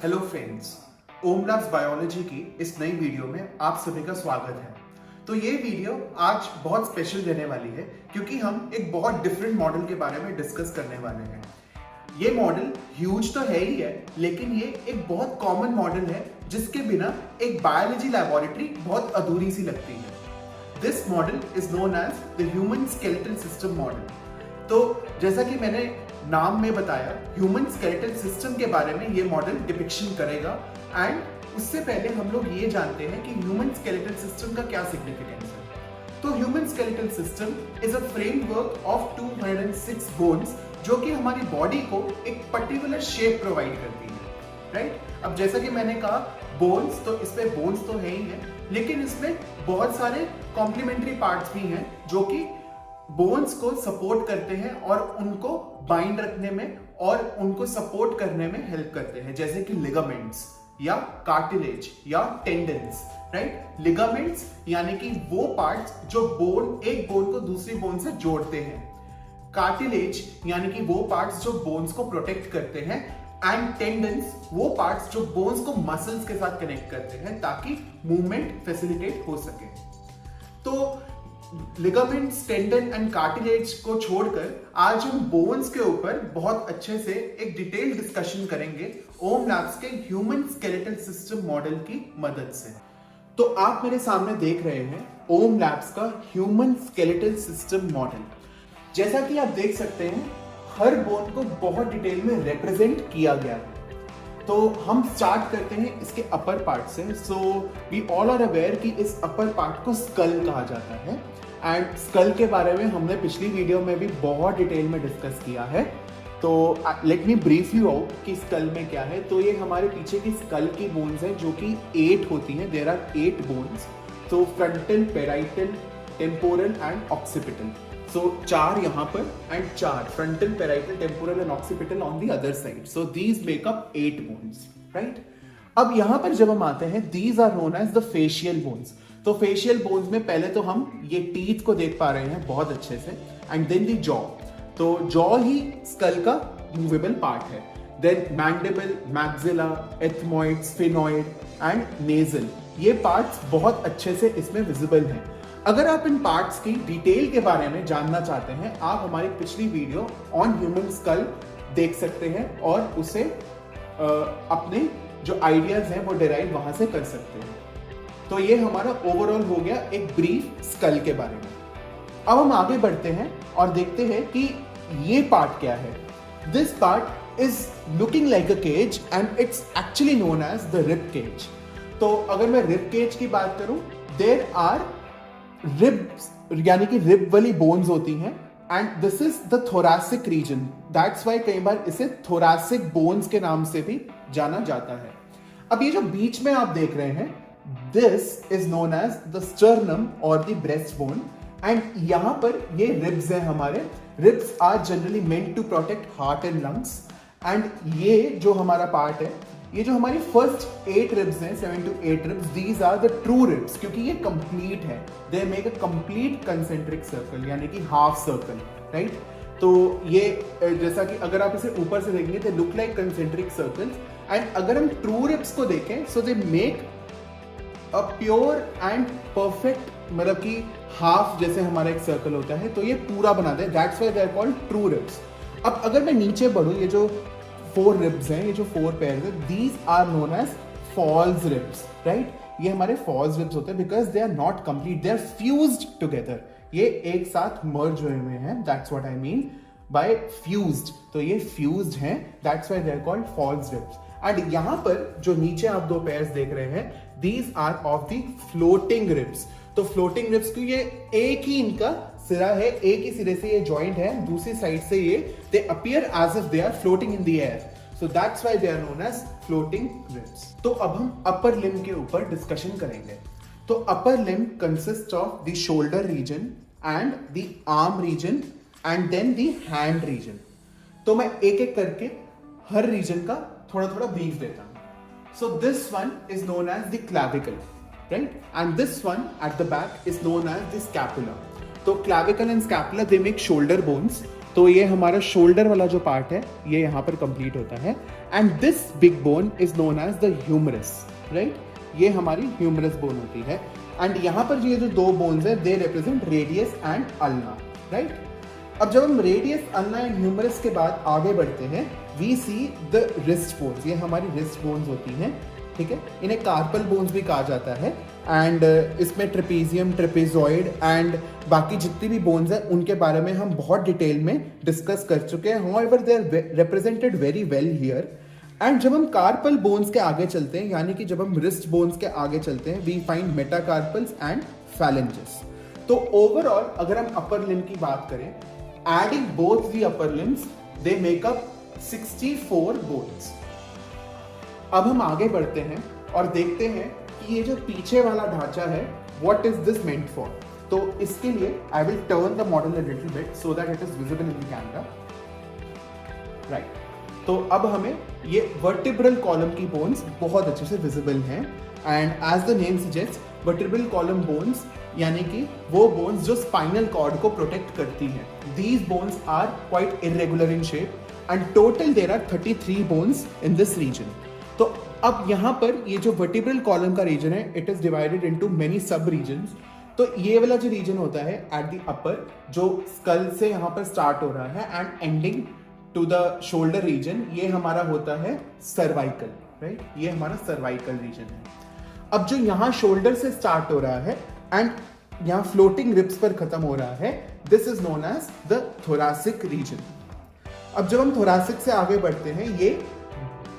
Hello friends, ओम labs biology की इस नई वीडियो में आप सभी का स्वागत है। तो ये वीडियो आज बहुत स्पेशल रहने वाली है क्योंकि हम एक बहुत डिफरेंट मॉडल के बारे में डिस्कस करने वाले हैं। ये मॉडल ह्यूज तो है ही है, लेकिन ये एक बहुत कॉमन मॉडल है जिसके बिना एक बायोलॉजी लैबोरेटरी बहुत अधूरी सी लगती है। This model is known as the human skeletal system model. तो जैसा कि मैंने नाम में बताया, ह्यूमन स्केलेटल सिस्टम के बारे में ये मॉडल डिपिक्शन करेगा। एंड उससे पहले हम लोग ये जानते हैं कि ह्यूमन स्केलेटल सिस्टम का क्या सिग्निफिकेंस है। तो human skeletal system is a framework of 206 bones जो कि हमारी बॉडी को एक पर्टिकुलर शेप प्रोवाइड करती है, राइट? अब जैसा कि मैंने कहा बोन्स, तो इसमें बोन्स तो है ही है, लेकिन इसमें बहुत सारे कॉम्प्लीमेंट्री पार्ट्स भी हैं जो कि बोन्स को सपोर्ट करते हैं और उनको बाइंड रखने में और उनको सपोर्ट करने में हेल्प करते हैं, जैसे कि लिगामेंट्स या कार्टिलेज या टेंडन्स, राइट? लिगामेंट्स यानी कि वो पार्ट्स जो एक बोन को दूसरी बोन से जोड़ते हैं। कार्टिलेज यानी कि वो पार्ट्स जो बोन्स को प्रोटेक्ट करते हैं। एंड टेंडन्स वो पार्ट्स जो बोन्स को मसल्स के साथ कनेक्ट करते हैं ताकि मूवमेंट फैसिलिटेट हो सके। तो लिगामेंट्स, टेंडन एंड कार्टिलेज को छोड़कर आज हम बोन्स के ऊपर बहुत अच्छे से एक डिटेल डिस्कशन करेंगे ओम लैब्स के ह्यूमन स्केलेटल सिस्टम मॉडल की मदद से। तो आप मेरे सामने देख रहे हैं ओम लैब्स का ह्यूमन स्केलेटल सिस्टम मॉडल। जैसा कि आप देख सकते हैं, हर बोन को बहुत डिटेल में रिप्रेजेंट किया गया है। तो हम स्टार्ट करते हैं इसके अपर पार्ट से। So we all are aware कि इस अपर पार्ट को स्कल कहा जाता है। एंड स्कल के बारे में हमने पिछली वीडियो में भी बहुत डिटेल में डिस्कस किया है। तो let me brief you out कि स्कल में क्या है। तो ये हमारे पीछे की स्कल की बोन्स हैं जो कि 8 होती हैं। There are 8 bones. तो frontal, parietal, temporal and occipital. So 4 यहाँ पर and 4 frontal, parietal, temporal and occipital on the other side. So these make up 8 bones, right? अब यहाँ पर जब हम आते हैं, these are known as the facial bones. तो फेशियल बोन्स में पहले तो हम ये टीथ को देख पा रहे हैं बहुत अच्छे से, एंड देन द जॉ। तो जॉ ही स्कल का मूवेबल पार्ट है। Then mandible, maxilla, ethmoid, sphenoid and nasal, ये पार्ट्स बहुत अच्छे से इसमें विजिबल हैं। अगर आप इन पार्ट्स की डिटेल के बारे में जानना चाहते हैं, आप हमारी पिछली वीडियो ऑन ह्यूमन स्कल देख सकते हैं और उसे अपने जो आइडियाज हैं वो डिराइव वहां से कर सकते हैं। तो ये हमारा ओवरऑल हो गया एक ब्रीफ स्कल के बारे में। अब हम आगे बढ़ते हैं और देखते हैं कि ये पार्ट क्या है। This part is looking like a cage and it's actually known as the rib cage. तो अगर मैं रिब केज की बात करूं, देयर आर रिब्स यानी कि रिब वाली बोन्स होती हैं and this is the thoracic region. That's why कई बार इसे थोरैसिक बोन्स के नाम से भी जाना जाता है। अब ये जो बीच में आप देख रहे हैं, this is known as the sternum और द ब्रेस्ट बोन। एंड यहां पर ये रिब्स हैं हमारे। Ribs are generally meant to protect heart and lungs. And ये जो हमारा पार्ट है, ये जो हमारी फर्स्ट 8 रिब्स हैं, 7 to 8 ribs, these are the true ribs, क्योंकि ये कंप्लीट है। They make a complete concentric circle यानी कि हाफ सर्कल, राइट? तो ये जैसा कि अगर आप इसे ऊपर से देखेंगे तो look like concentric circles. And अगर हम ट्रू रिब्स को देखें, so they make a pure and perfect, मतलब कि हाफ जैसे हमारा एक सर्कल होता है, तो ये पूरा बनाते हैं। That's why they are called true ribs. अब अगर मैं नीचे बढ़ूं, ये जो 4 रिब्स हैं, ये जो 4 पेयर हैं, these are known as false ribs, right? ये हमारे फॉल्स रिब्स होते हैं because they are not complete, they are fused together. ये एक साथ मर्ज हुए हुए हैं। That's what I mean by fused. तो ये फ्यूज्ड हैं, that's why they are called false ribs. And यहां पर जो नीचे आप 2 पेयर्स देख रहे हैं, these are of the floating ribs. तो फ्लोटिंग रिब्स क्यों, ये एक ही इनका सिरा है, एक ही सिरे से ये जॉइंट है, दूसरी साइड से ये they appear as if they are floating in the air. So that's why they are known as floating ribs. तो अब हम अपर लिम्ब के ऊपर डिस्कशन करेंगे। तो upper limb consist of the shoulder region and the arm region and then the hand region. तो मैं एक एक करके हर रीजन का थोड़ा थोड़ा ब्रीफ देता हूं। So this one is known as the clavicle, right? And this one at the back is known as the scapula. So clavicle and scapula, they make shoulder bones. तो ये हमारा शोल्डर वाला जो पार्ट है ये यहाँ पर कंप्लीट होता है। And this big bone is known as the humerus, right. ये हमारी ह्यूमरस बोन होती है। एंड यहाँ पर ये जो दो बोन्स है they represent radius and ulna, right. अब जब हम रेडियस, अल्ना एंड ह्यूमरस के बाद आगे बढ़ते हैं, we see the wrist bones. ये हमारी रिस्ट बोन्स होती हैं, ठीक है। इन्हें कार्पल बोन्स भी कहा जाता है। एंड इसमें ट्रेपेजियम, ट्रेपेजॉइड एंड बाकी जितनी भी बोन्स हैं उनके बारे में हम बहुत डिटेल में डिस्कस कर चुके हैं। However they are represented very well here. And जब हम कार्पल बोन्स के आगे चलते हैं, यानी कि जब हम रिस्ट बोन्स के आगे चलते हैं, we find metacarpals and phalanges. तो ओवरऑल अगर हम अपर लिम्ब की बात करें, adding both the upper limbs they make up 64 bones. अब हम आगे बढ़ते हैं और देखते हैं कि ये जो पीछे वाला ढांचा है, what is this meant for. तो इसके लिए I will turn the model a little bit so that it is visible in the camera, right. तो अब हमें ये वर्टिब्रल कॉलम की बोन्स बहुत अच्छे से विजिबल हैं। And as the name suggest, vertebral column bones यानी कि वो बोन्स जो स्पाइनल कॉर्ड को प्रोटेक्ट करती हैं। These bones are quite irregular in shape and total there are 33 bones in this region. तो अब यहाँ पर ये जो वर्टिब्रल कॉलम का रीजन है, it is divided into many sub regions. तो ये वाला जो रीजन होता है एट द अपर, जो स्कल से यहाँ पर स्टार्ट हो रहा है and ending to the shoulder region, ये हमारा होता है सर्वाइकल, राइट। ये हमारा सर्वाइकल रीजन है। अब जो यहाँ शोल्डर से स्टार्ट हो रहा है एंड यहाँ फ्लोटिंग रिब्स पर खत्म हो रहा है, this is known as the thoracic region. अब जब हम थोरासिक से आगे बढ़ते हैं, ये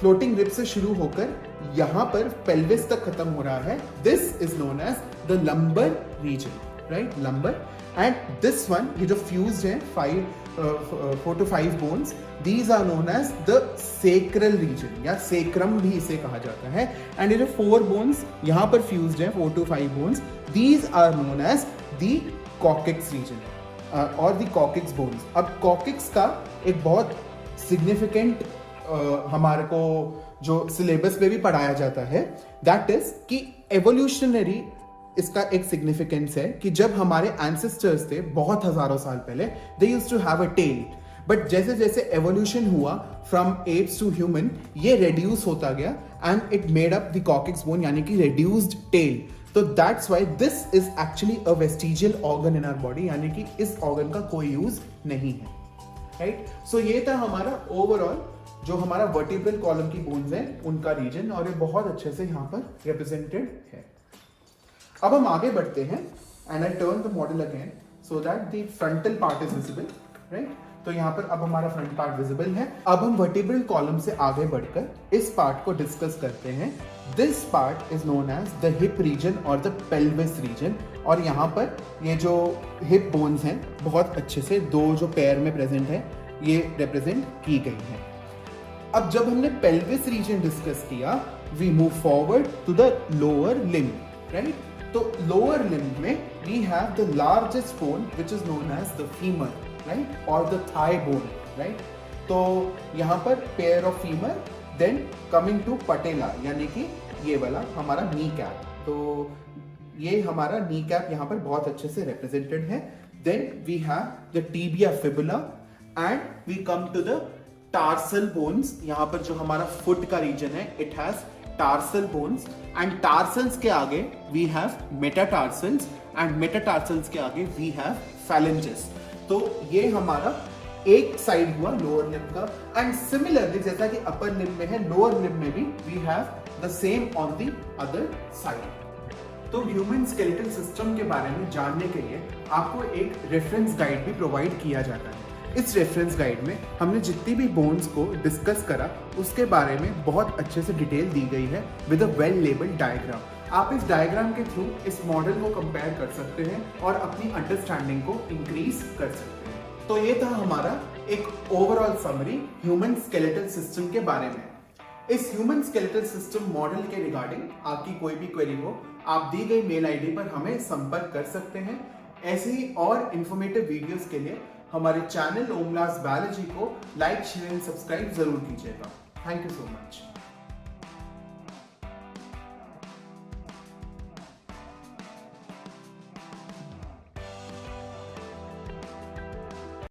फ्लोटिंग रिब से शुरू होकर यहां पर पेल्विस तक खत्म हो रहा है, this is known as the lumbar region, right, lumbar. And this one, ये जो फ्यूज्ड है 4 to 5 bones, these are known as the sacral region या सेक्रम भी इसे कहा जाता है। एंड ये जो 4 बोन्स यहां पर फ्यूज्ड है, 4 to 5 bones, these are known as the coccyx region और द कॉकेक्स बोन्स। अब कॉकेक्स का एक बहुत सिग्निफिकेंट हमारे को जो सिलेबस में भी पढ़ाया जाता है, दैट इज कि एवोल्यूशनरी इसका एक सिग्निफिकेंस है कि जब हमारे एंसेस्टर्स थे बहुत हजारों साल पहले, they used to have a tail. But जैसे जैसे एवोल्यूशन हुआ फ्रॉम एप्स टू ह्यूमन, ये रेड्यूस होता गया and it made up the coccyx bone, यानी कि रेड्यूस्ड टेल। तो that's why this is actually a vestigial organ in our body, यानी कि इस ऑर्गन का कोई यूज नहीं है, राइट। सो ये था हमारा ओवरऑल जो हमारा वर्टिब्रल कॉलम की बोन्स हैं उनका रीजन, और ये बहुत अच्छे से यहाँ पर रिप्रेजेंटेड है। अब हम आगे बढ़ते हैं and I turn the model again so that the frontal part is visible, right. तो यहाँ पर अब हमारा फ्रंट पार्ट विजिबल है। अब हम वर्टिब्रल कॉलम से आगे बढ़कर इस पार्ट को डिस्कस करते हैं। This part is known as the hip region और द पेल्विस रीजन। और यहाँ पर ये जो हिप बोन्स हैं बहुत अच्छे से दो जो पैर में प्रेजेंट है ये रिप्रेजेंट की गई हैं। अब जब हमने पेल्विस रीजन डिस्कस किया, we move forward to the lower limb, right. तो लोअर लिम्ब में we have the largest bone which is known as the femur, right, और द थाई बोन, राइट। तो यहाँ पर pair of femur, then coming to patella, यानी कि ये वाला हमारा नी कैप। तो ये हमारा नी कैप यहाँ पर बहुत अच्छे से रिप्रेजेंटेड है। Then we have the tibia fibula and we come to the tarsal bones. यहाँ पर जो हमारा फुट का रीजन है, it has tarsal bones and tarsals के आगे we have metatarsals and metatarsals के आगे वी हैव फैलेंजेस। तो ये हमारा एक साइड हुआ लोअर लिम्ब का। एंड सिमिलरली जैसा कि अपर लिम्ब में है, लोअर लिम्ब में भी we have the same on the other side. तो ह्यूमन स्केलेटल सिस्टम के बारे में जानने के लिए आपको एक रेफरेंस गाइड भी प्रोवाइड किया जाता है। इस रेफरेंस गाइड में हमने जितनी भी बोन्स को डिस्कस करा उसके बारे में बहुत अच्छे से डिटेल दी गई है with a well labelled diagram. आप इस डायग्राम के थ्रू इस मॉडल को कंपेयर कर सकते हैं और अपनी अंडरस्टैंडिंग को इंक्रीज कर सकते हैं। तो ये था हमारा एक overall summary human skeletal system के बारे में। इस ह्यूमन स्केलेटल सिस्टम मॉडल के रिगार्डिंग आपकी कोई भी क्वेरी हो, आप दी गई मेल आईडी पर हमें संपर्क कर सकते हैं। ऐसे ही और इंफॉर्मेटिव वीडियोस के लिए हमारे चैनल ओमलास बायोलॉजी को लाइक, शेयर एंड सब्सक्राइब जरूर कीजिएगा। Thank you so much.